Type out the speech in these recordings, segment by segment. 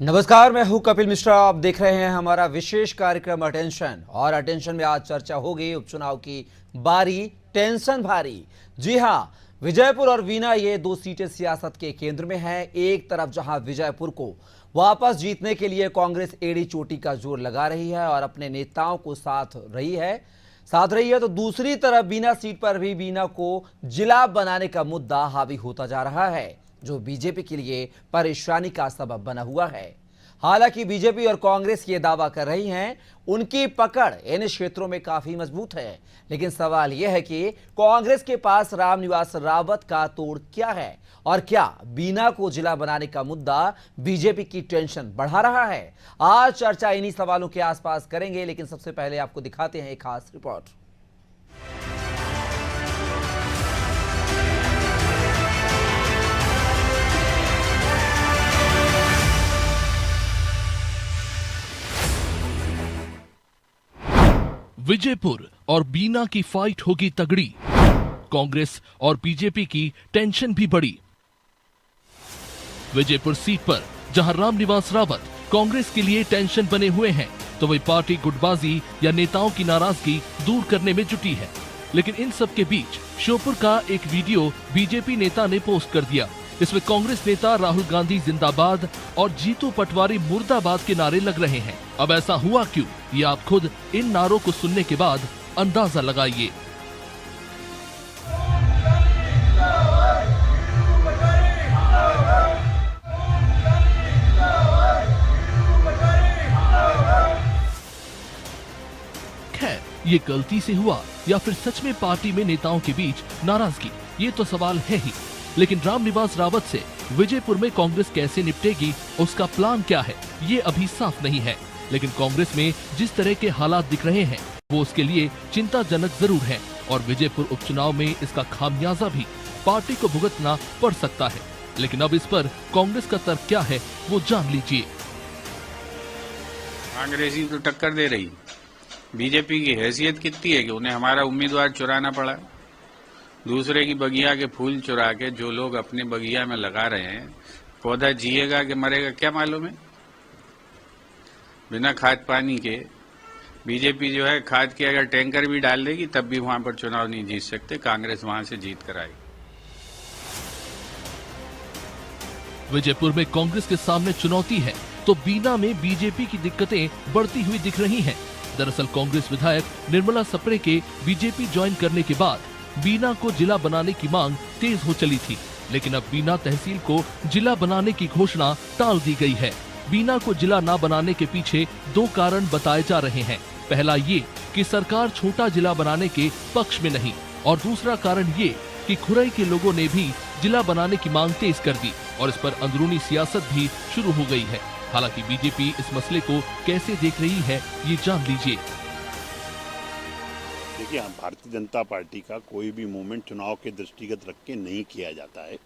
नमस्कार, मैं हूं कपिल मिश्रा। आप देख रहे हैं हमारा विशेष कार्यक्रम अटेंशन। और अटेंशन में आज चर्चा होगी उपचुनाव की बारी, टेंशन भारी। जी हां, विजयपुर और वीना ये दो सीटें सियासत के केंद्र में हैं। एक तरफ जहां विजयपुर को वापस जीतने के लिए कांग्रेस एड़ी चोटी का जोर लगा रही है और अपने नेताओं को साथ रही है, तो दूसरी तरफ बीना सीट पर भी बीना को जिला बनाने का मुद्दा हावी होता जा रहा है, जो बीजेपी के लिए परेशानी का सबब बना हुआ है। हालांकि बीजेपी और कांग्रेस ये दावा कर रही हैं उनकी पकड़ इन क्षेत्रों में काफी मजबूत है, लेकिन सवाल यह है कि कांग्रेस के पास रामनिवास रावत का तोड़ क्या है और क्या बीना को जिला बनाने का मुद्दा बीजेपी की टेंशन बढ़ा रहा है। आज चर्चा इन्हीं सवालों के आसपास करेंगे, लेकिन सबसे पहले आपको दिखाते हैं एक खास रिपोर्ट। विजयपुर और बीना की फाइट होगी तगड़ी। कांग्रेस और बीजेपी की टेंशन भी बढ़ी। विजयपुर सीट पर जहां रामनिवास रावत कांग्रेस के लिए टेंशन बने हुए हैं, तो वही पार्टी गुटबाजी या नेताओं की नाराजगी दूर करने में जुटी है। लेकिन इन सब के बीच श्योपुर का एक वीडियो बीजेपी नेता ने पोस्ट कर दिया। इसमें कांग्रेस नेता राहुल गांधी जिंदाबाद और जीतू पटवारी मुर्दाबाद के नारे लग रहे हैं। अब ऐसा हुआ क्यों, ये आप खुद इन नारों को सुनने के बाद अंदाजा लगाइए। खैर, ये गलती से हुआ या फिर सच में पार्टी में नेताओं के बीच नाराजगी, ये तो सवाल है ही। लेकिन रामनिवास रावत से विजयपुर में कांग्रेस कैसे निपटेगी, उसका प्लान क्या है, ये अभी साफ नहीं है। लेकिन कांग्रेस में जिस तरह के हालात दिख रहे हैं, वो उसके लिए चिंताजनक जरूर है और विजयपुर उपचुनाव में इसका खामियाजा भी पार्टी को भुगतना पड़ सकता है। लेकिन अब इस पर कांग्रेस का तर्क क्या है, वो जान लीजिए। कांग्रेसी तो टक्कर दे रही, बीजेपी की हैसियत कितनी है कि उन्हें हमारा उम्मीदवार चुराना पड़ा। दूसरे की बगिया के फूल चुरा के जो लोग अपने बगिया में लगा रहे हैं, पौधा जिएगा कि मरेगा क्या मालूम है। बिना खाद पानी के बीजेपी जो है, खाद के अगर टैंकर भी डाल देगी तब भी वहां पर चुनाव नहीं जीत सकते। कांग्रेस वहां से जीत कर आएगी। विजयपुर में कांग्रेस के सामने चुनौती है, तो बीना में बीजेपी की दिक्कतें बढ़ती हुई दिख रही हैं। दरअसल कांग्रेस विधायक निर्मला सप्रे के बीजेपी ज्वाइन करने के बाद बीना को जिला बनाने की मांग तेज हो चली थी। लेकिन अब बीना तहसील को जिला बनाने की घोषणा टाल दी गई है। बीना को जिला न बनाने के पीछे दो कारण बताए जा रहे हैं। पहला ये कि सरकार छोटा जिला बनाने के पक्ष में नहीं, और दूसरा कारण ये कि खुरई के लोगों ने भी जिला बनाने की मांग तेज कर दी और इस पर अंदरूनी सियासत भी शुरू हो गई है। हालांकि बीजेपी इस मसले को कैसे देख रही है, ये जान लीजिए। देखिए, भारतीय जनता पार्टी का कोई भी मूवमेंट चुनाव के दृष्टिगत रख के नहीं किया जाता है।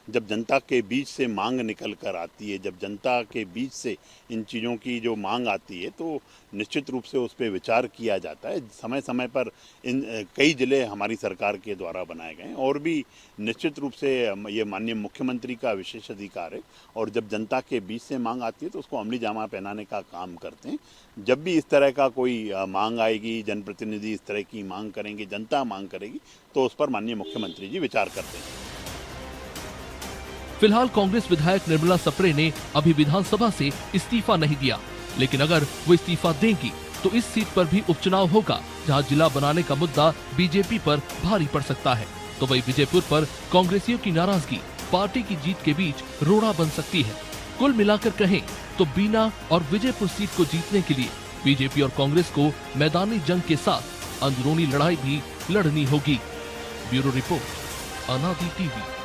जब जनता के बीच से मांग निकल कर आती है, जब जनता के बीच से इन चीज़ों की जो मांग आती है, तो निश्चित रूप से उस पर विचार किया जाता है। समय समय पर इन कई जिले हमारी सरकार के द्वारा बनाए गए हैं और भी निश्चित रूप से ये माननीय मुख्यमंत्री का विशेष अधिकार है। और जब जनता के बीच से मांग आती है तो उसको अमली जामा पहनाने का काम करते हैं। जब भी इस तरह का कोई मांग आएगी, जनप्रतिनिधि इस तरह की मांग करेंगे, जनता मांग करेगी, तो उस पर माननीय मुख्यमंत्री जी विचार करते हैं। फिलहाल कांग्रेस विधायक निर्मला सप्रे ने अभी विधानसभा से इस्तीफा नहीं दिया, लेकिन अगर वो इस्तीफा देंगी तो इस सीट पर भी उपचुनाव होगा, जहां जिला बनाने का मुद्दा बीजेपी पर भारी पड़ सकता है। तो वही विजयपुर पर कांग्रेसियों की नाराजगी पार्टी की जीत के बीच रोड़ा बन सकती है। कुल मिलाकर कहें तो बीना और विजयपुर सीट को जीतने के लिए बीजेपी और कांग्रेस को मैदानी जंग के साथ अंदरूनी लड़ाई भी लड़नी होगी। ब्यूरो रिपोर्ट, अनादि टीवी।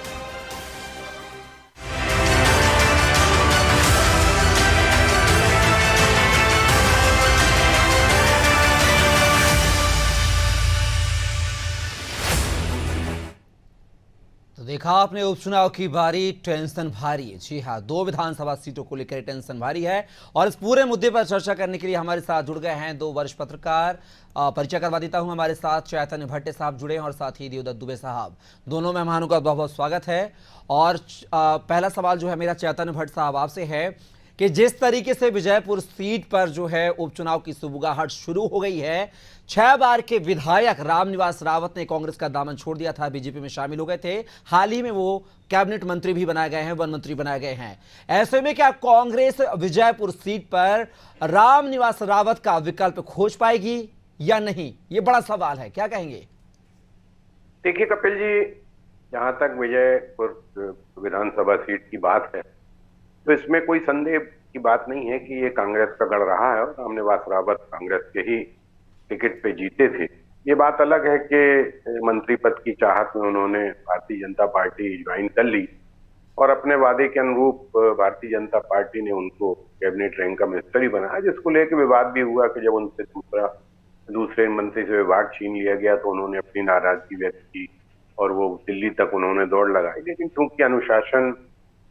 तो देखा आपने उपचुनाव की बारी, टेंशन भारी। जी हाँ, दो विधानसभा सीटों को लेकर टेंशन भारी है और इस पूरे मुद्दे पर चर्चा करने के लिए हमारे साथ जुड़ गए हैं दो वरिष्ठ पत्रकार। परिचय करवा देता हूं, हमारे साथ चैतन्य भट्टे साहब जुड़े हैं और साथ ही देवदत्त दुबे साहब। दोनों मेहमानों का बहुत बहुत स्वागत है। और पहला सवाल जो है मेरा चैतन्य भट्ट साहब आपसे है कि जिस तरीके से विजयपुर सीट पर जो है उपचुनाव की सुगबुगाहट शुरू हो गई है, 6 बार के विधायक रामनिवास रावत ने कांग्रेस का दामन छोड़ दिया था, बीजेपी में शामिल हो गए थे। हाल ही में वो कैबिनेट मंत्री भी बनाए गए हैं, वन मंत्री बनाए गए हैं। ऐसे में क्या कांग्रेस विजयपुर सीट पर रामनिवास रावत का विकल्प खोज पाएगी या नहीं, ये बड़ा सवाल है। क्या कहेंगे? देखिए कपिल जी, जहां तक विजयपुर विधानसभा सीट की बात है तो इसमें कोई संदेह की बात नहीं है कि ये कांग्रेस का गढ़ रहा है और रामनिवास रावत कांग्रेस के ही टिकट पे जीते थे। ये बात अलग है कि मंत्री पद की चाहत में उन्होंने भारतीय जनता पार्टी ज्वाइन कर ली और अपने वादे के अनुरूप भारतीय जनता पार्टी ने उनको कैबिनेट रैंक का मिनिस्टर ही बनाया, जिसको लेकर विवाद भी हुआ कि जब उनसे दूसरे मंत्री से विभाग छीन लिया गया तो उन्होंने अपनी नाराजगी व्यक्त की और वो दिल्ली तक उन्होंने दौड़ लगाई। लेकिन क्योंकि अनुशासन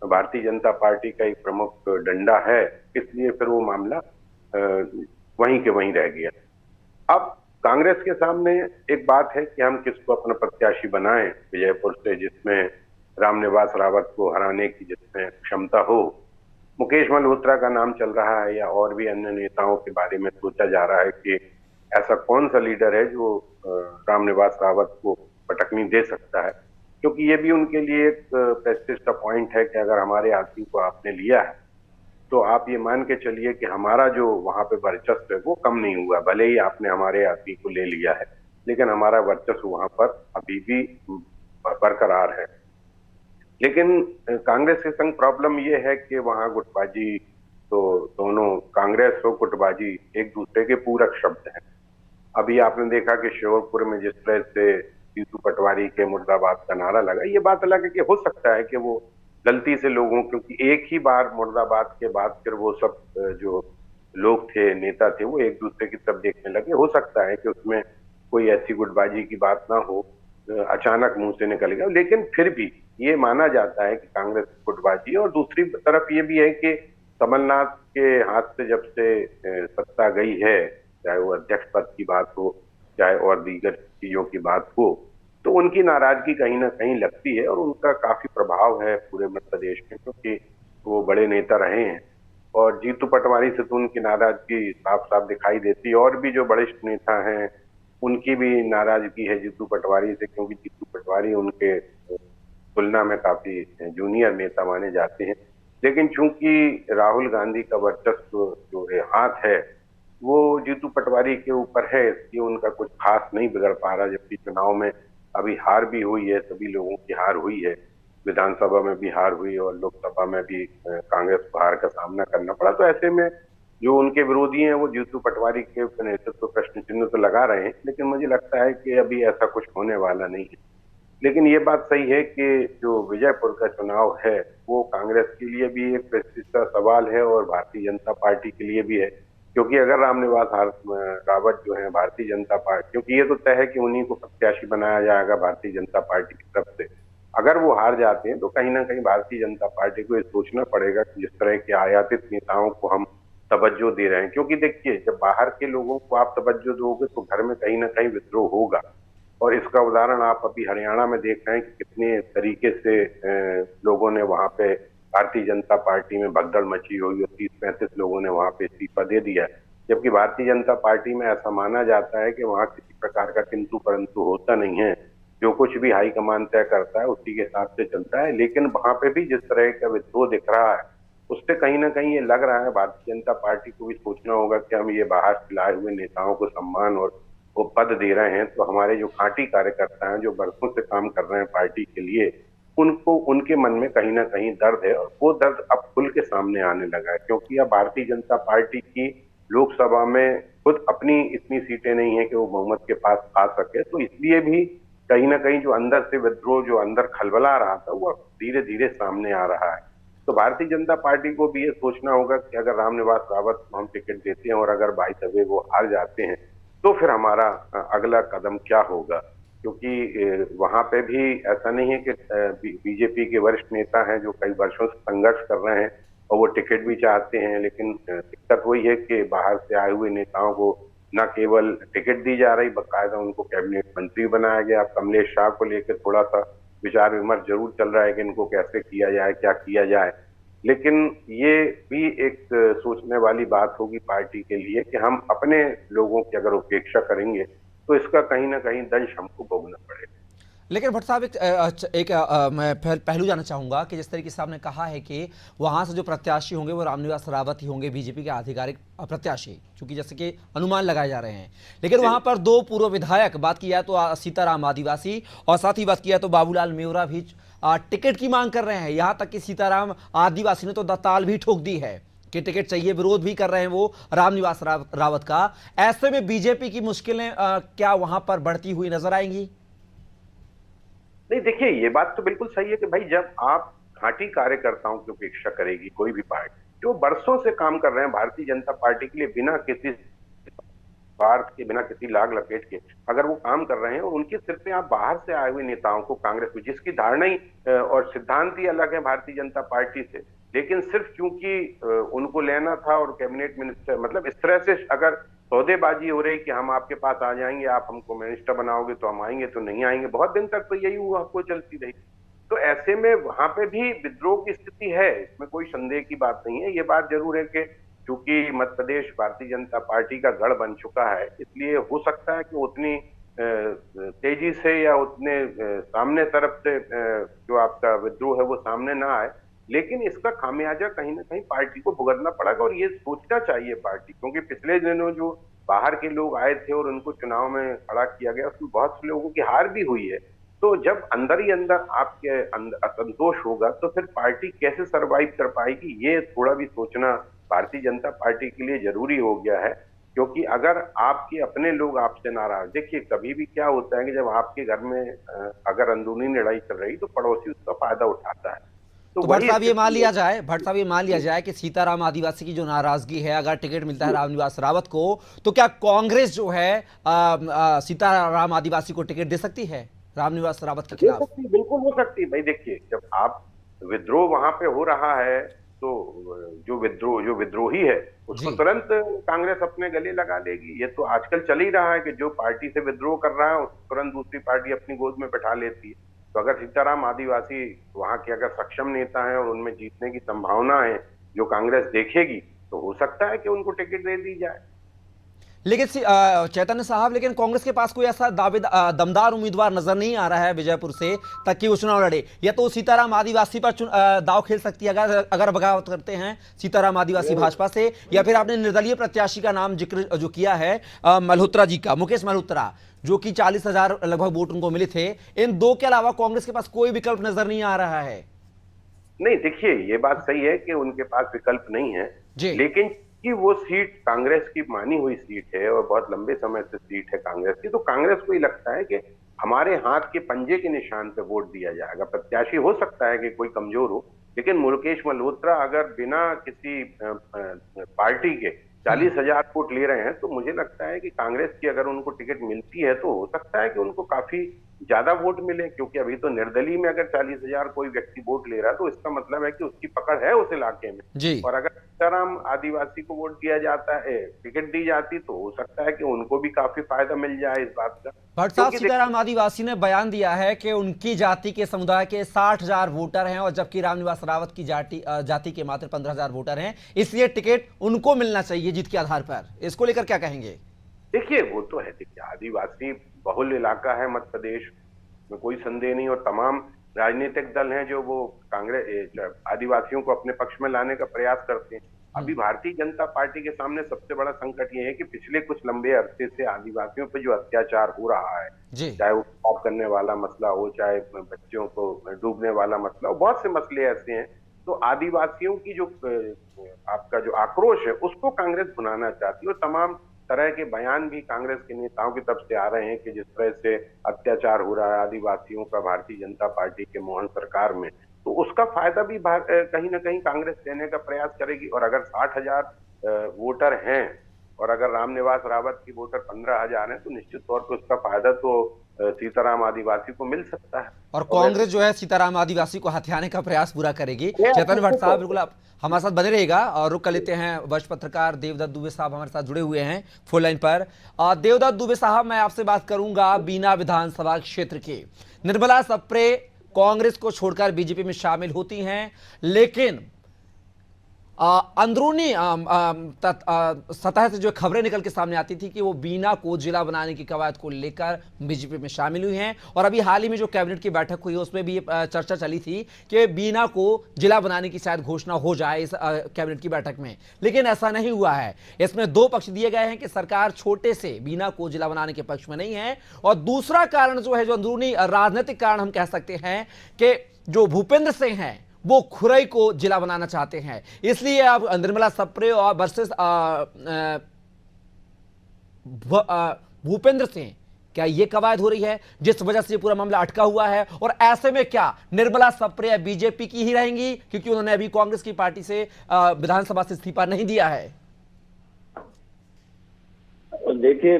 भारतीय जनता पार्टी का एक प्रमुख डंडा है, इसलिए फिर वो मामला वहीं के वहीं रह गया। अब कांग्रेस के सामने एक बात है कि हम किसको अपना प्रत्याशी बनाएं विजयपुर से, जिसमें रामनिवास रावत को हराने की जिसमें क्षमता हो। मुकेश मल्होत्रा का नाम चल रहा है या और भी अन्य नेताओं के बारे में सोचा जा रहा है कि ऐसा कौन सा लीडर है जो रामनिवास रावत को पटकनी दे सकता है, क्योंकि ये भी उनके लिए एक प्रेस्टीज का पॉइंट है कि अगर हमारे आदमी को आपने लिया है तो आप ये मान के चलिए कि हमारा जो वहां पे वर्चस्व है वो कम नहीं हुआ। भले ही आपने हमारे आदमी को ले लिया है, लेकिन हमारा वर्चस्व वहां पर अभी भी बरकरार है। लेकिन कांग्रेस के संग प्रॉब्लम ये है कि वहां गुटबाजी, तो दोनों कांग्रेस और गुटबाजी एक दूसरे के पूरक शब्द हैं। अभी आपने देखा कि श्योपुर में जिस तरह से जीतू पटवारी के मुर्दाबाद का नारा लगा, ये बात अलग है कि हो सकता है कि वो गलती से लोगों, क्योंकि एक ही बार मुर्दाबाद के बाद फिर वो सब जो लोग थे, नेता थे, वो एक दूसरे की तरफ देखने लगे। हो सकता है कि उसमें कोई ऐसी गुटबाजी की बात ना हो, अचानक मुंह से निकल गया, लेकिन फिर भी ये माना जाता है कि कांग्रेस गुटबाजी। और दूसरी तरफ ये भी है कि कमलनाथ के हाथ से जब से सत्ता गई है, चाहे वो अध्यक्ष पद की बात हो चाहे और दीगर चीजों की बात हो, तो उनकी नाराजगी कहीं ना कहीं लगती है और उनका काफी प्रभाव है पूरे मध्य प्रदेश में, क्योंकि वो बड़े नेता रहे हैं और जीतू पटवारी से तो उनकी नाराजगी साफ साफ दिखाई देती है। और भी जो वरिष्ठ नेता हैं उनकी भी नाराजगी है जीतू पटवारी से, क्योंकि जीतू पटवारी उनके तुलना में काफी जूनियर नेता माने जाते हैं। लेकिन चूंकि राहुल गांधी का वर्चस्व जो है हाथ है वो जीतू पटवारी के ऊपर है, इसलिए उनका कुछ खास नहीं बिगड़ पा रहा। जबकि चुनाव में अभी हार भी हुई है, सभी लोगों की हार हुई है, विधानसभा में भी हार हुई और लोकसभा में भी कांग्रेस को हार का सामना करना पड़ा। तो ऐसे में जो उनके विरोधी हैं वो जीतू पटवारी के नेतृत्व प्रश्न चिन्ह तो लगा रहे हैं, लेकिन मुझे लगता है कि अभी ऐसा कुछ होने वाला नहीं है। लेकिन ये बात सही है कि जो विजयपुर का चुनाव है वो कांग्रेस के लिए भी एक प्रेस्टीज का सवाल है और भारतीय जनता पार्टी के लिए भी है, क्योंकि अगर रामनिवास रावत जो है भारतीय जनता पार्टी, क्योंकि ये तो तय है कि उन्हीं को प्रत्याशी बनाया जाएगा भारतीय जनता पार्टी की तरफ से, अगर वो हार जाते हैं तो कहीं ना कहीं भारतीय जनता पार्टी को ये सोचना पड़ेगा कि जिस तरह के आयातित नेताओं को हम तवज्जो दे रहे हैं, क्योंकि देखिए जब बाहर के लोगों को आप तवज्जो दोगे तो घर में कहीं ना कहीं विद्रोह होगा। और इसका उदाहरण आप अभी हरियाणा में देख रहे हैं कि कितने तरीके से लोगों ने वहां पे भारतीय जनता पार्टी में भगदड़ मची हुई और 30-35 लोगों ने वहां पे इस्तीफा दे दिया, जबकि भारतीय जनता पार्टी में ऐसा माना जाता है कि वहां किसी प्रकार का किंतु परंतु होता नहीं है, जो कुछ भी हाईकमान तय करता है उसी के हिसाब से चलता है। लेकिन वहां पे भी जिस तरह का विद्रोह दिख रहा है उससे कहीं ना कहीं ये लग रहा है भारतीय जनता पार्टी को भी सोचना होगा कि हम ये बाहर से लाए हुए नेताओं को सम्मान और वो पद दे रहे हैं, तो हमारे जो खांटी कार्यकर्ता हैं जो बरसों से काम कर रहे हैं पार्टी के लिए, उनको उनके मन में कहीं ना कहीं दर्द है और वो दर्द अब खुल के सामने आने लगा है। क्योंकि अब भारतीय जनता पार्टी की लोकसभा में खुद अपनी इतनी सीटें नहीं है कि वो बहुमत के पास आ सके, तो इसलिए भी कहीं ना कहीं जो अंदर से विद्रोह, जो अंदर खलबला रहा था, वो धीरे धीरे सामने आ रहा है। तो भारतीय जनता पार्टी को भी ये सोचना होगा कि अगर रामनिवास रावत को हम टिकट देते हैं और अगर बाई द वो हार जाते हैं तो फिर हमारा अगला कदम क्या होगा, क्योंकि वहां पे भी ऐसा नहीं है कि बीजेपी के वरिष्ठ नेता हैं जो कई वर्षों से संघर्ष कर रहे हैं और वो टिकट भी चाहते हैं, लेकिन दिक्कत वही है कि बाहर से आए हुए नेताओं को न केवल टिकट दी जा रही, बाकायदा उनको कैबिनेट मंत्री बनाया गया। अब कमलेश शाह को लेकर थोड़ा सा विचार विमर्श जरूर चल रहा है कि इनको कैसे किया जाए, क्या किया जाए। लेकिन ये भी एक सोचने वाली बात होगी पार्टी के लिए कि हम अपने लोगों की अगर उपेक्षा करेंगे तो इसका कहीं ना कहीं दंश हमको भोगना पड़ेगा। लेकिन भट्ट साहब मैं पहलू जानना चाहूंगा कि जिस तरीके से आपने कहा है कि वहां से जो प्रत्याशी होंगे वो रामनिवास रावत ही होंगे, बीजेपी के आधिकारिक प्रत्याशी, क्योंकि जैसे कि अनुमान लगाए जा रहे हैं। लेकिन वहां पर दो पूर्व विधायक, बात किया तो सीताराम आदिवासी और साथ ही बात किया तो बाबूलाल मेवरा भी टिकट की मांग कर रहे हैं। यहां तक कि सीताराम आदिवासी ने तो दताल भी ठोक दी है कि टिकट चाहिए, विरोध भी कर रहे हैं वो रामनिवास रावत का। ऐसे में बीजेपी की मुश्किलें क्या वहां पर बढ़ती हुई नजर आएंगी? नहीं, देखिए ये बात तो बिल्कुल सही है कि भाई जब आप घाटी कार्यकर्ताओं की उपेक्षा करेगी कोई भी पार्टी, जो बरसों से काम कर रहे हैं भारतीय जनता पार्टी के लिए बिना किसी स्वार्थ के, बिना किसी लाग लपेट के, अगर वो काम कर रहे हैं और उनके सिर पे आप बाहर से आए हुए नेताओं को, कांग्रेस में जिसकी धारणा ही और सिद्धांत ही अलग है भारतीय जनता पार्टी से, लेकिन सिर्फ क्योंकि उनको लेना था और कैबिनेट मिनिस्टर, मतलब इस तरह से अगर सौदेबाजी हो रही कि हम आपके पास आ जाएंगे, आप हमको मिनिस्टर बनाओगे तो हम आएंगे, तो नहीं आएंगे, बहुत दिन तक तो यही हुआ, आपको चलती रही। तो ऐसे में वहां पे भी विद्रोह की स्थिति है, इसमें कोई संदेह की बात नहीं है। ये बात जरूर है कि चूंकि मध्य प्रदेश भारतीय जनता पार्टी का गढ़ बन चुका है, इसलिए हो सकता है कि उतनी तेजी से या उतने सामने तरफ से जो आपका विद्रोह है वो सामने ना आए, लेकिन इसका खामियाजा कहीं ना कहीं पार्टी को भुगतना पड़ेगा। और ये सोचना चाहिए पार्टी, क्योंकि पिछले दिनों जो बाहर के लोग आए थे और उनको चुनाव में खड़ा किया गया, उसमें बहुत से लोगों की हार भी हुई है। तो जब अंदर ही अंदर आपके अंदर असंतोष होगा तो फिर पार्टी कैसे सरवाइव कर पाएगी, ये थोड़ा भी सोचना भारतीय जनता पार्टी के लिए जरूरी हो गया है। क्योंकि अगर आपके अपने लोग आपसे नाराज, देखिए कभी भी क्या होता है कि जब आपके घर में अगर अंदरूनी लड़ाई चल रही तो पड़ोसी उसका फायदा उठाता है। तो भट्ट साहब ये मान लिया जाए कि सीताराम आदिवासी की जो नाराजगी है, अगर टिकट मिलता है रामनिवास रावत को, तो क्या कांग्रेस जो है सीताराम आदिवासी को टिकट दे सकती है रामनिवास रावत के खिलाफ? बिल्कुल हो सकती है भाई। देखिए जब आप विद्रोह वहां पे हो रहा है तो जो विद्रोही है उसको तुरंत कांग्रेस अपने गले लगा लेगी। ये तो आजकल चल ही रहा है कि जो पार्टी से विद्रोह कर रहा है उसको तुरंत दूसरी पार्टी अपनी गोद में बैठा लेती है। तो अगर सीताराम आदिवासी वहां के अगर सक्षम नेता हैं और उनमें जीतने की संभावना है जो कांग्रेस देखेगी, तो हो सकता है कि उनको टिकट दे दी जाए। लेकिन चैतन्य साहब, लेकिन कांग्रेस के पास कोई ऐसा दमदार उम्मीदवार नजर नहीं आ रहा है विजयपुर से तक कि वो चुनाव लड़े। या तो सीताराम आदिवासी पर दाव खेल सकती है अगर बगावत करते हैं सीताराम आदिवासी भाजपा से, या फिर आपने निर्दलीय प्रत्याशी का नाम जिक्र जो किया है मल्होत्रा जी का, मुकेश मल्होत्रा, जो कि 40,000 लगभग वोट उनको मिले थे। इन दो के अलावा कांग्रेस के पास कोई विकल्प नजर नहीं आ रहा है। नहीं, देखिए ये बात सही है कि उनके पास विकल्प नहीं है, लेकिन कि वो सीट कांग्रेस की मानी हुई सीट है और बहुत लंबे समय से सीट है कांग्रेस की, तो कांग्रेस को ही लगता है कि हमारे हाथ के पंजे के निशान पे वोट दिया जाएगा। प्रत्याशी हो सकता है कि कोई कमजोर हो, लेकिन मुकेश मल्होत्रा अगर बिना किसी पार्टी के 40,000 वोट ले रहे हैं, तो मुझे लगता है कि कांग्रेस की अगर उनको टिकट मिलती है तो हो सकता है कि उनको काफी ज्यादा वोट मिले, क्योंकि अभी तो निर्दलीय में अगर 40,000 कोई व्यक्ति वोट ले रहा है तो इसका मतलब है कि उसकी पकड़ है उस इलाके में। और अगर सीताराम आदिवासी को वोट दिया जाता है, टिकट दी जाती, तो हो सकता है कि उनको भी काफी फायदा मिल जाए इस बात का। भट्ट साहब, सीताराम आदिवासी ने बयान दिया है कि उनकी जाति के समुदाय के 60,000 वोटर हैं और जबकि रामनिवास रावत की जाति के मात्र 15,000 वोटर हैं, इसलिए टिकट उनको मिलना चाहिए जीत के आधार पर। इसको लेकर क्या कहेंगे? देखिए वो तो है, देखिए आदिवासी बहुल इलाका है मध्य प्रदेश में, कोई संदेह नहीं, और तमाम राजनीतिक दल हैं जो वो कांग्रेस आदिवासियों को अपने पक्ष में लाने का प्रयास करते हैं। अभी भारतीय जनता पार्टी के सामने सबसे बड़ा संकट ये है कि पिछले कुछ लंबे अरसे से आदिवासियों पर जो अत्याचार हो रहा है, चाहे वो पाप करने वाला मसला हो, चाहे बच्चों को डूबने वाला मसला हो, बहुत से मसले ऐसे हैं। तो आदिवासियों की जो आपका जो आक्रोश है उसको कांग्रेस भुनाना चाहती है, और तमाम तरह के बयान भी कांग्रेस के नेताओं की तरफ से आ रहे हैं कि जिस तरह से अत्याचार हो रहा है आदिवासियों का भारतीय जनता पार्टी के मोहन सरकार में, तो उसका फायदा भी कहीं ना कहीं कांग्रेस लेने का प्रयास करेगी। और अगर 60,000 वोटर हैं और अगर रामनिवास रावत की वोटर 15,000 हैं, तो निश्चित तौर पर उसका फायदा तो सीताराम आदिवासी को मिल सकता है। और कांग्रेस जो है सीताराम आदिवासी को हथियाने का प्रयास पूरा करेगी। चैतन्य भट्ट साहब, बिल्कुल आप हमारे साथ बने रहेगा और रुक कर लेते हैं। वरिष्ठ पत्रकार देवदत्त दुबे साहब हमारे साथ जुड़े हुए हैं फोन लाइन पर। देवदत्त दुबे साहब, मैं आपसे बात करूंगा बीना विधानसभा क्षेत्र के। निर्मला सप्रे कांग्रेस को छोड़कर बीजेपी में शामिल होती हैं, लेकिन अंदरूनी सतह से जो खबरें निकल के सामने आती थी कि वो बीना को जिला बनाने की कवायद को लेकर बीजेपी में शामिल हुई हैं, और अभी हाल ही में जो कैबिनेट की बैठक हुई उसमें भी ये चर्चा चली थी कि बीना को जिला बनाने की शायद घोषणा हो जाए इस कैबिनेट की बैठक में, लेकिन ऐसा नहीं हुआ है। इसमें दो पक्ष दिए गए हैं कि सरकार छोटे से बीना को जिला बनाने के पक्ष में नहीं है, और दूसरा कारण जो है, जो अंदरूनी राजनीतिक कारण हम कह सकते हैं कि जो भूपेंद्र सिंह हैं वो खुरई को जिला बनाना चाहते हैं, इसलिए अब निर्मला सप्रे और वर्सेस भूपेंद्र सिंह, क्या ये कवायद हो रही है जिस वजह से ये पूरा मामला अटका हुआ है? और ऐसे में क्या निर्मला सप्रे बीजेपी की ही रहेंगी, क्योंकि उन्होंने अभी कांग्रेस की पार्टी से विधानसभा से इस्तीफा नहीं दिया है? देखिए,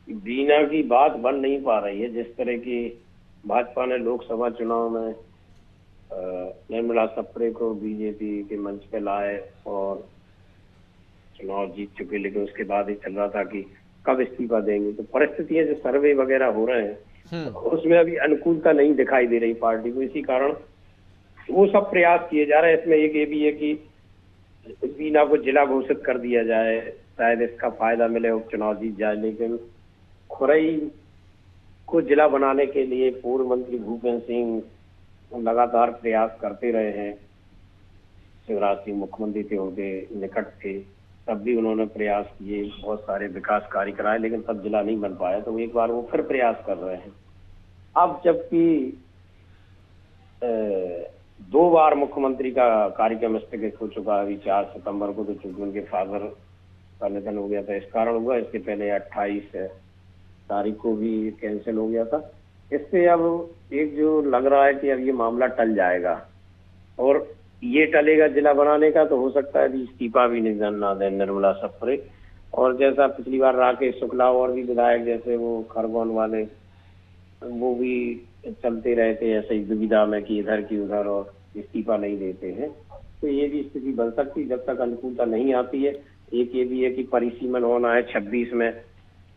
बीना की बात बन नहीं पा रही है। जिस तरह की भाजपा ने लोकसभा चुनाव में निर्मला सप्रे को बीजेपी के मंच पे लाए और चुनाव जीत चुके, लेकिन उसके बाद ही चल रहा था कि कब इस्तीफा देंगे। तो परिस्थितियां जो सर्वे वगैरह हो रहे हैं उसमें अभी अनुकूलता नहीं दिखाई दे रही पार्टी को, इसी कारण वो सब प्रयास किए जा रहे हैं। इसमें एक ये भी है कि बीना को जिला घोषित कर दिया जाए, शायद इसका फायदा मिले, उपचुनाव जीत जाए। लेकिन खुरई को जिला बनाने के लिए पूर्व मंत्री भूपेंद्र सिंह लगातार प्रयास करते रहे हैं। शिवराज सिंह मुख्यमंत्री थे, उनके निकट थे, तब भी उन्होंने प्रयास किए, बहुत सारे विकास कार्य कराए, लेकिन तब जिला नहीं बन पाया। तो एक बार वो फिर प्रयास कर रहे हैं। अब जबकि 2 बार मुख्यमंत्री का कार्यक्रम स्थगित हो चुका है, अभी 4 सितंबर को, तो चूंकि उनके फादर का निधन हो गया था इस कारण हुआ, इसके पहले 28 तारीख को भी कैंसिल हो गया था। इससे अब एक जो लग रहा है कि अब ये मामला टल जाएगा, और ये टलेगा जिला बनाने का, तो हो सकता है इस्तीफा भी नहीं ना दें निर्मला सप्रे। और जैसा पिछली बार राकेश शुक्ला और भी विधायक जैसे वो खरगोन वाले, वो भी चलते रहते ऐसे ही दुविधा में कि इधर की उधर, और इस्तीफा नहीं देते हैं। तो ये भी स्थिति बन सकती जब तक अनुकूलता नहीं आती है। एक ये भी है कि परिसीमन होना है 26 में,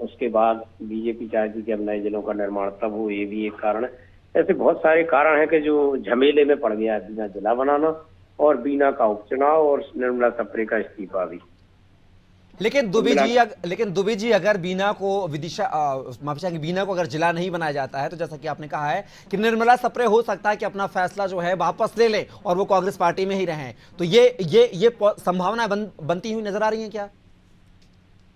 उसके बाद बीजेपी चाहती कि अब नए जिलों का निर्माण तब हो, ये भी एक कारण है। ऐसे बहुत सारे कारण हैं कि जो झमेले में पड़ गया है बीना जिला बनाना, और बीना का उपचुनाव, और निर्मला सप्रे का इस्तीफा भी। लेकिन दुबे जी अगर बीना को बीना को अगर जिला नहीं बनाया जाता है, तो जैसा कि आपने कहा है कि निर्मला सप्रे हो सकता है कि अपना फैसला जो है वापस ले ले और वो कांग्रेस पार्टी में ही रहें, तो ये संभावना बनती हुई नजर आ रही है क्या?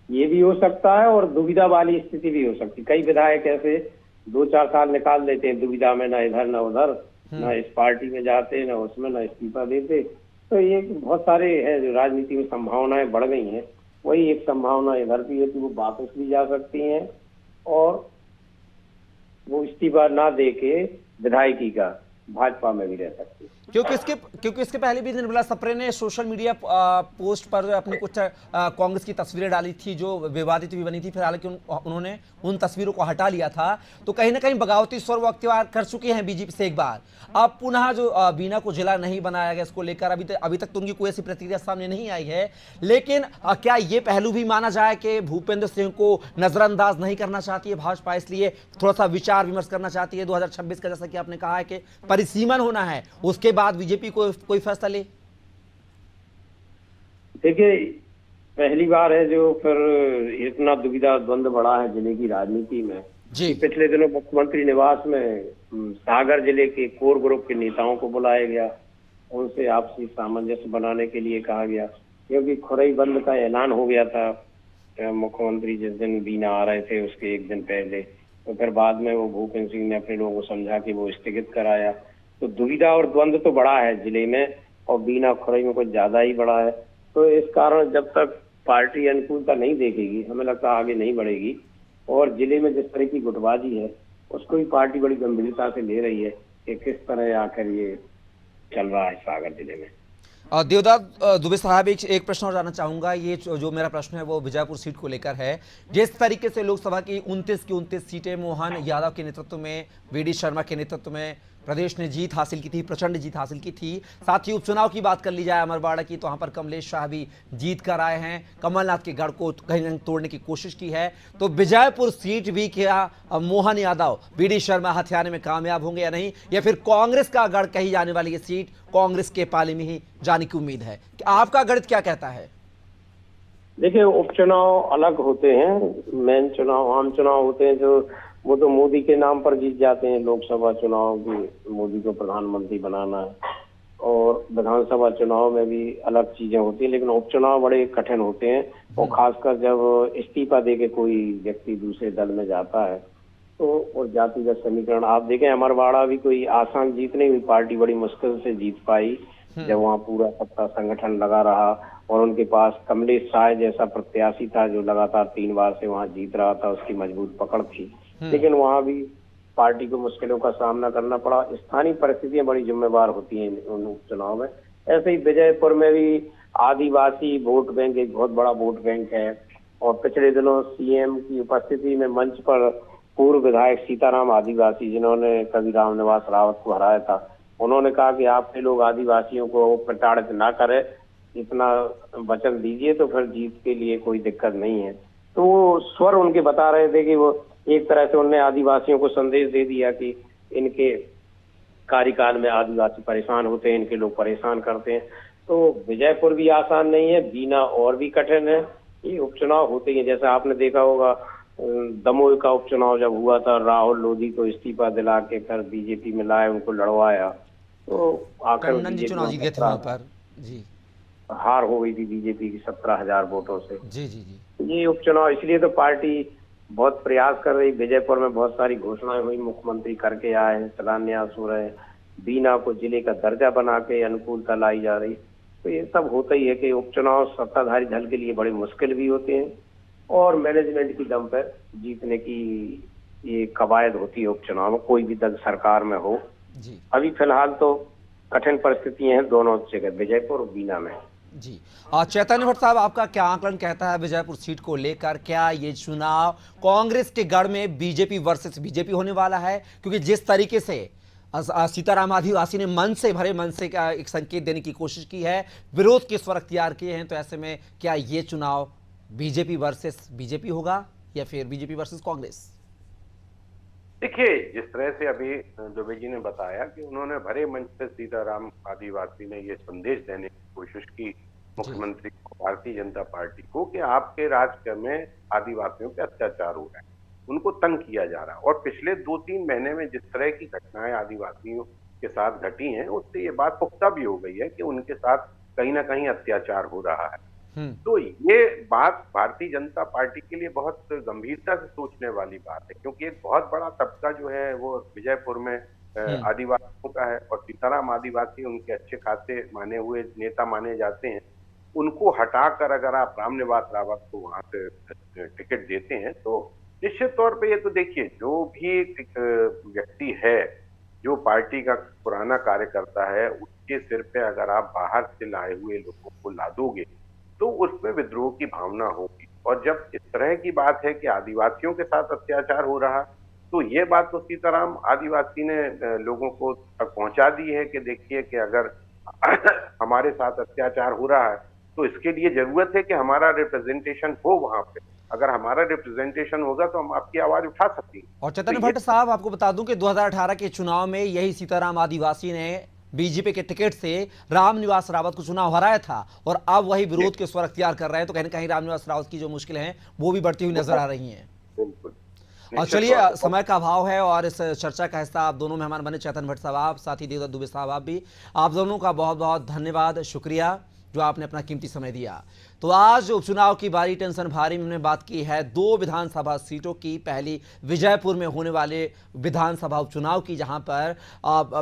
ये भी हो सकता है, और दुविधा वाली स्थिति भी हो सकती है। कई विधायक ऐसे 2-4 साल निकाल देते हैं दुविधा में, ना इधर ना उधर, ना इस पार्टी में जाते ना उसमें, ना इस्तीफा देते। तो ये बहुत सारे है जो राजनीति में संभावनाएं बढ़ गई हैं। वही एक संभावना इधर भी है कि वो वापस भी जा सकती हैं, और वो इस्तीफा ना दे के विधायकी का भाजपा में भी रह सकती है। क्योंकि इसके पहले भी निर्मला सप्रे ने सोशल मीडिया पोस्ट पर अपनी कुछ कांग्रेस की तस्वीरें डाली थी जो विवादित भी बनी थी, फिर हालांकि उन्होंने उन तस्वीरों को हटा लिया था। तो कहीं ना कहीं बगावती स्वर वो अख्तियार कर चुके हैं बीजेपी से एक बार। अब पुनः जो बीना को जिला नहीं बनाया गया, इसको लेकर अभी तक तो उनकी कोई ऐसी प्रतिक्रिया सामने नहीं आई है, लेकिन क्या ये पहलू भी माना जाए कि भूपेंद्र सिंह को नजरअंदाज नहीं करना चाहती है भाजपा, इसलिए थोड़ा सा विचार विमर्श करना चाहती है 2026 का, जैसा कि आपने कहा है कि परिसीमन होना है, उसके बाद बीजेपी को कोई फैसला ले? देखिए, पहली बार है जो फिर इतना दुविधा द्वंद बढ़ा है जिले की राजनीति में जी। पिछले दिनों मुख्यमंत्री निवास में सागर जिले के कोर ग्रुप के नेताओं को बुलाया गया, उनसे आपसी सामंजस्य बनाने के लिए कहा गया, क्योंकि खुरई बंद का ऐलान हो गया था मुख्यमंत्री जिस दिन बीना आ रहे थे उसके एक दिन पहले। तो फिर बाद में वो भूपेंद्र सिंह ने अपने लोगों को समझा कि वो स्थगित कराया। तो दुविधा और द्वंद तो बढ़ा है जिले में, और बीना खुरई में कुछ ज्यादा ही बढ़ा है। तो इस कारण जब तक पार्टी अनुकूलता नहीं देखेगी, हमें लगता है आगे नहीं बढ़ेगी। और जिले में जिस तरह की गुटबाजी है उसको भी पार्टी बड़ी गंभीरता से ले रही है कि किस तरह आकर ये चल रहा है सागर जिले में। देवदास दुबे साहब, एक प्रश्न और जानना चाहूंगा। ये जो मेरा प्रश्न है वो विजयपुर सीट को लेकर है। जिस तरीके से लोकसभा की 29 की 29 सीटें मोहन यादव के नेतृत्व में, वीडी शर्मा के नेतृत्व में प्रदेश ने जीत हासिल की थी, प्रचंड जीत हासिल की थी। साथ ही उपचुनाव की बात कर ली जाए अमरवाड़ा की, तो वहां पर कमलेश शाह भी जीत कर आए हैं, कमलनाथ के गढ़ को कहीं ना कहीं तोड़ने की कोशिश की है। तो विजयपुर सीट भी क्या मोहन यादव, वीडी शर्मा हथियाने में कामयाब होंगे या नहीं, या फिर कांग्रेस का गढ़ कही जाने वाली ये सीट कांग्रेस के पाले में ही जाने की उम्मीद है? आपका गणित क्या कहता है? देखिए, उपचुनाव अलग होते हैं, मेन चुनाव, आम चुनाव होते हैं जो वो तो मोदी के नाम पर जीत जाते हैं। लोकसभा चुनाव की मोदी को प्रधानमंत्री बनाना है, और विधानसभा चुनाव में भी अलग चीजें होती हैं, लेकिन उपचुनाव बड़े कठिन होते हैं। और खासकर जब इस्तीफा दे के कोई व्यक्ति दूसरे दल में जाता है तो, और जातिगत समीकरण आप देखें, अमरवाड़ा भी कोई आसान जीत नहीं हुई, पार्टी बड़ी मुश्किल से जीत पाई जब वहाँ पूरा सत्ता संगठन लगा रहा और उनके पास कमलेश साय जैसा प्रत्याशी था जो लगातार 3 बार से वहाँ जीत रहा था, उसकी मजबूत पकड़ थी। लेकिन वहाँ भी पार्टी को मुश्किलों का सामना करना पड़ा। स्थानीय परिस्थितियां बड़ी जिम्मेवार होती हैं उन उपचुनाव में। ऐसे ही विजयपुर में भी आदिवासी वोट बैंक एक बहुत बड़ा वोट बैंक है, और पिछले दिनों सीएम की उपस्थिति में मंच पर पूर्व विधायक सीताराम आदिवासी, जिन्होंने कभी रामनिवास रावत को हराया था, उन्होंने कहा कि आपके लोग आदिवासियों को प्रताड़ित ना करें, इतना वचन दीजिए तो फिर जीत के लिए कोई दिक्कत नहीं है। तो वो स्वर उनके बता रहे थे कि वो एक तरह से उन्होंने आदिवासियों को संदेश दे दिया कि इनके कार्यकाल में आदिवासी परेशान होते हैं, इनके लोग परेशान करते हैं। तो विजयपुर भी आसान नहीं है, बीना और भी कठिन है। ये उपचुनाव होते हैं, जैसा आपने देखा होगा दमोह का उपचुनाव जब हुआ था, राहुल लोधी को इस्तीफा दिला के कर बीजेपी में लाए, उनको लड़वाया, तो आखिर टंडन जी चुनाव जीत गए थे वहां पर जी, हार हो गई थी बीजेपी की 17,000 वोटों से। जी जी जी। ये उपचुनाव इसलिए तो पार्टी बहुत प्रयास कर रही। विजयपुर में बहुत सारी घोषणाएं हुई, मुख्यमंत्री करके आए हैं, शिलान्यास हो रहे हैं, बीना को जिले का दर्जा बना के अनुकूलता लाई जा रही। तो ये सब होता ही है कि उपचुनाव सत्ताधारी दल के लिए बड़े मुश्किल भी होते हैं, और मैनेजमेंट की दम पर जीतने की ये कवायद होती है उपचुनाव में, कोई भी दल सरकार में हो। जी अभी फिलहाल तो कठिन परिस्थितियां हैं दोनों जगह, विजयपुर और बीना में। जी। चैतन्य भट्ट साहब, आपका क्या आकलन कहता है विजयपुर सीट को लेकर? क्या ये चुनाव कांग्रेस के गढ़ में बीजेपी वर्सेस बीजेपी होने वाला है? क्योंकि जिस तरीके से सीताराम आदिवासी ने मन से भरे मन से का एक संकेत देने की कोशिश की है, विरोध के स्वर अख्तियार किए हैं, तो ऐसे में क्या ये चुनाव बीजेपी वर्सेस बीजेपी होगा या फिर बीजेपी वर्सेस कांग्रेस? देखिए, जिस तरह से अभी दुबे जी ने बताया कि उन्होंने भरे मंच से सीताराम आदिवासी ने ये संदेश देने की कोशिश की मुख्यमंत्री को, भारतीय जनता पार्टी को, कि आपके राज्य में आदिवासियों पे अत्याचार हो रहा है, उनको तंग किया जा रहा है। और पिछले 2-3 महीने में जिस तरह की घटनाएं आदिवासियों के साथ घटी हैं, उससे ये बात पुख्ता भी हो गई है कि उनके साथ कहीं ना कहीं अत्याचार हो रहा है। तो ये बात भारतीय जनता पार्टी के लिए बहुत गंभीरता से सोचने वाली बात है, क्योंकि एक बहुत बड़ा तबका जो है वो विजयपुर में आदिवासियों का है, और सीताराम आदिवासी उनके अच्छे खासे माने हुए नेता माने जाते हैं। उनको हटाकर अगर आप रामनिवास रावत को वहां से टिकट देते हैं तो निश्चित तौर पे ये तो देखिए, जो भी व्यक्ति है, जो पार्टी का पुराना कार्यकर्ता है, उसके सिर पे अगर आप बाहर से लाए हुए लोगों को ला दोगे तो उसमें विद्रोह की भावना होगी। और जब इस तरह की बात है कि आदिवासियों के साथ अत्याचार हो रहा, तो ये बात तो सीताराम आदिवासी ने लोगों को तक पहुंचा दी है कि देखिए कि अगर हमारे साथ अत्याचार हो रहा है तो इसके लिए जरूरत है कि हमारा रिप्रेजेंटेशन हो वहां पे। अगर हमारा रिप्रेजेंटेशन होगा तो हम आपकी आवाज उठा सकते हैं। और चैतन्य भट्ट साहब, आपको बता दूं कि 2018 के चुनाव में यही सीताराम आदिवासी ने बीजेपी के टिकट से रामनिवास रावत को चुनाव हराया था, और अब वही विरोध के स्वर अख्तियार कर रहे हैं। तो कहीं ना कहीं रामनिवास रावत की जो मुश्किलें हैं वो भी बढ़ती हुई नजर आ रही हैं। बिल्कुल। और चलिए, समय का अभाव है और इस चर्चा का हिस्सा आप दोनों मेहमान बने, चैतन्य भट्ट साहब आप, साथ ही देवदत्त दुबे साहब आप भी। आप दोनों का बहुत बहुत धन्यवाद, शुक्रिया जो आपने अपना कीमती समय दिया। तो आज उपचुनाव की बारी टेंशन भारी में हमने बात की है 2 विधानसभा सीटों की। पहली विजयपुर में होने वाले विधानसभा उपचुनाव की, जहां पर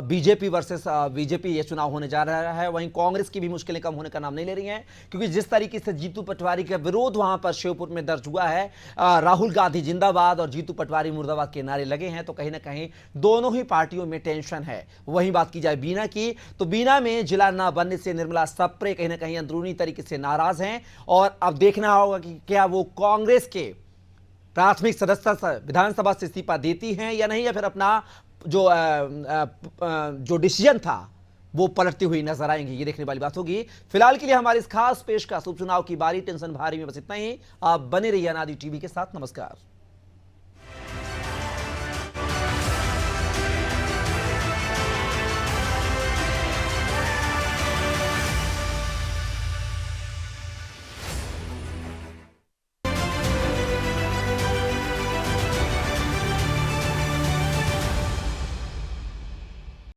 बीजेपी वर्सेस बीजेपी ये चुनाव होने जा रहा है। वहीं कांग्रेस की भी मुश्किलें कम होने का नाम नहीं ले रही हैं, क्योंकि जिस तरीके से जीतू पटवारी का विरोध वहां पर शिवपुर में दर्ज हुआ है, राहुल गांधी जिंदाबाद और जीतू पटवारी मुर्दाबाद के नारे लगे हैं, तो कहीं ना कहीं दोनों ही पार्टियों में टेंशन है। वहीं बात की जाए बीना की, तो बीना में जिला न बनने से निर्मला सप्रे कहीं ना कहीं अंदरूनी तरीके से नाराज हैं, और अब देखना होगा कि क्या वो कांग्रेस के प्राथमिक सदस्य विधानसभा से इस्तीफा देती हैं या नहीं, या फिर अपना जो डिसीजन था वो पलटती हुई नजर आएंगी। ये देखने वाली बात होगी। फिलहाल के लिए हमारी इस खास पेशकश उपचुनाव की बारी टेंशन भारी में बस इतना ही। आप बने रहिए अनादि टीवी के साथ। नमस्कार।